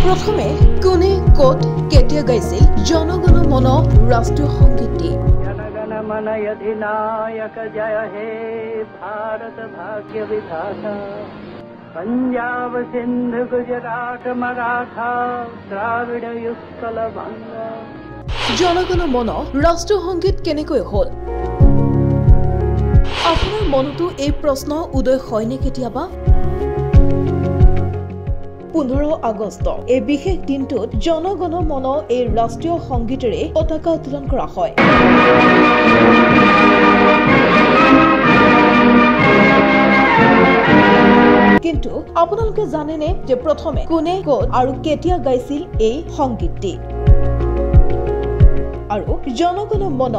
প্ৰথমে কোনে ক'ত কেতিয়া গাইছিল জনগণ মন ৰাষ্ট্ৰীয় সংগীতটি जनगण मन अधिनायक जय हे भारत भाग्य विधाता पंजाब सिंध गुजरात मराठा द्राविड उत्कल बंगा জনগণ মন ৰাষ্ট্ৰীয় সংগীত কেনেকৈ হ'ল আপোনাৰ মনতো এই প্ৰশ্ন উদয় হয়নে কেতিয়াবা 15 আগষ্ট এই বিশেষ দিনটোত জনগণ মন এই ৰাষ্ট্ৰীয় সংগীতেৰে পতাকা উত্তোলন কৰা হয় কিন্তু আপোনালোকে জানেনে যে প্ৰথমে কোনে ক'ত আৰু কেতিয়া গাইছিল এই সংগীতটি আৰু জনগণ মন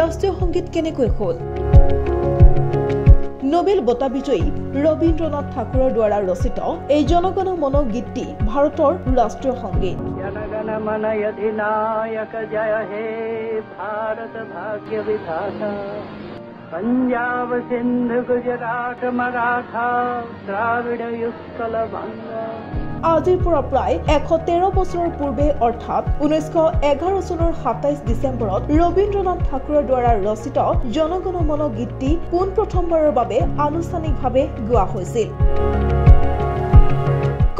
ৰাষ্ট্ৰীয় সংগীত কেনেকৈ হ'ল নোবেল বঁটা বিজয়ী ৰবীন্দ্ৰনাথ ঠাকুৰৰ দ্বাৰা ৰচিত এই জনগণ মন গীতটি ভাৰতৰ ৰাষ্ট্ৰীয় সংগীত जनगण मन अधिनायक जय हे भारत भाग्य विधाता पंजाब सिंध गुजरात मराठा द्राविड उत्कल बंगा আজিৰ পৰা প্ৰায় 113 বছৰৰ পূৰ্বে অৰ্থাৎ 1911 চনৰ 27 ডিচেম্বৰত ৰবীন্দ্ৰনাথ ঠাকুৰৰ দ্বাৰা ৰচিত জনগণ মন গীতটি পোনপ্ৰথমবাৰৰ বাবে আনুষ্ঠানিকভাৱে গোৱা হৈছিল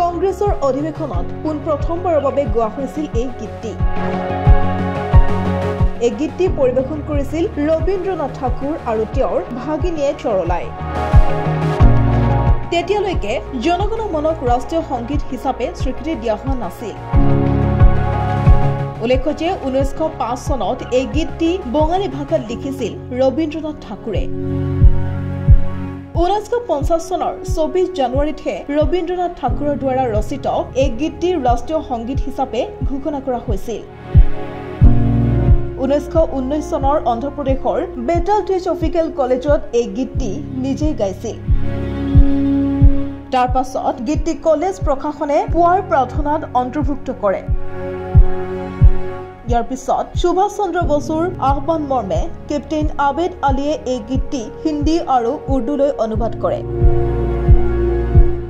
কংগ্ৰেছৰ অধিৱেশনত পোনপ্ৰথমবাৰৰ বাবে গোৱা হৈছিল এই গীতটি এই গীতটি পৰিৱেশন কৰিছিল ৰবীন্দ্ৰনাথ ঠাকুৰ আৰু তেওঁৰ ভাগিনীয়ে সৰলাই তেতিয়ালৈকে জনগণ মনক ৰাষ্ট্ৰীয় সংগীত হিচাপে স্বীকৃতি দিয়া হোৱা নাছিল উল্লেখ্য যে 1905 চনত এই গীতটি বঙালী ভাষাত লিখিছিল ৰবীন্দ্ৰনাথ ঠাকুৰে 1950 চনৰ 24 জানুৱাৰীতহে ৰবীন্দ্ৰনাথ ঠাকুৰৰ দ্বাৰা ৰচিত এই গীতটি ৰাষ্ট্ৰীয় সংগীত হিচাপে ঘোষণা কৰা হৈছিল 1919 চনৰ অন্ধ্ৰপ্ৰদেশৰ বেতাল থিওছফিকেল কলেজত এই গীতটি নিজেই গাইছিল তাৰ পাছত গীতটি কলেজ প্ৰশাসনে পুৱাৰ প্ৰাৰ্থনাত অন্তৰ্ভুক্ত কৰে ইয়াৰ পিছত সুভাষ চন্দ্ৰ বসুৰ আহ্বান মৰ্মে কেপ্টেইন আবেদ আলীয়ে এই গীতটি হিন্দী আৰু উৰ্দুলৈ অনুবাদ কৰে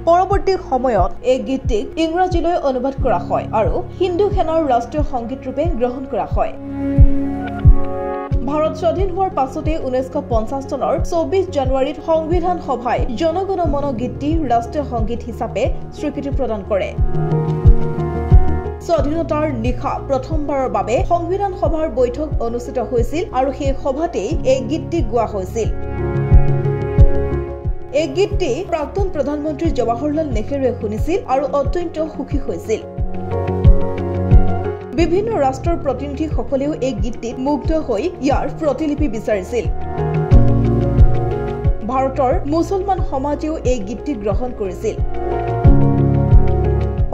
পৰৱৰ্তী সময়ত এই গীতটিক ইংৰাজীলৈ অনুবাদ কৰা হয় আৰু হিন্দু সেনাৰ ৰাষ্ট্ৰীয় সংগীত ৰূপে গ্ৰহণ কৰা হয় ভাৰত স্বাধীন হোৱাৰ পাছতে 1950 চনৰ 24 জানুৱাৰীত সংবিধান সভাই জনগণ মন গীতটি ৰাষ্ট্ৰীয় সংগীত হিচাপে স্বীকৃতি প্ৰদান কৰে স্বাধীনতাৰ নিশা প্ৰথমবাৰৰ বাবে সংবিধান সভাৰ বৈঠক অনুষ্ঠিত হৈছিল আৰু সেই সভাতেই এই গীতটি গোৱা হৈছিল এই গীতটি প্ৰাক্তন প্ৰধানমন্ত্ৰী জৱাহৰলাল নেহৰুৱে শুনিছিল আৰু অত্যন্ত সুখী হৈছিল বিভিন্ন ৰাষ্ট্ৰৰ প্ৰতিনিধিসকলেও এই গীতটিত মুগ্ধ হৈ ইয়াৰ প্ৰতিলিপি বিচাৰিছিল ভাৰতৰ মুছলমান সমাজেও এই গীতটি গ্ৰহণ কৰিছিল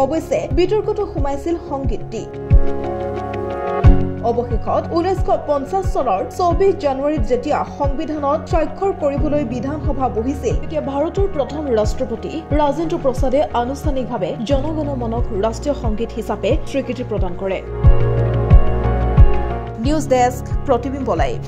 অৱশ্যে বিতৰ্কতো সোমাইছিল সংগীতটি অৱশেষত 1950 চনৰ 24 জানুৱাৰীত যেতিয়া সংবিধানত স্বাক্ষৰ কৰিবলৈ বিধানসভা বহিছিল তেতিয়া ভাৰতৰ প্ৰথম ৰাষ্ট্ৰপতি ৰাজেন্দ্ৰ প্ৰসাদে আনুষ্ঠানিকভাৱে জনগণ মনক ৰাষ্ট্ৰীয় সংগীত হিচাপে স্বীকৃতি প্ৰদান কৰে নিউজ ডেস্ক প্ৰতিবিম্ব লাইভ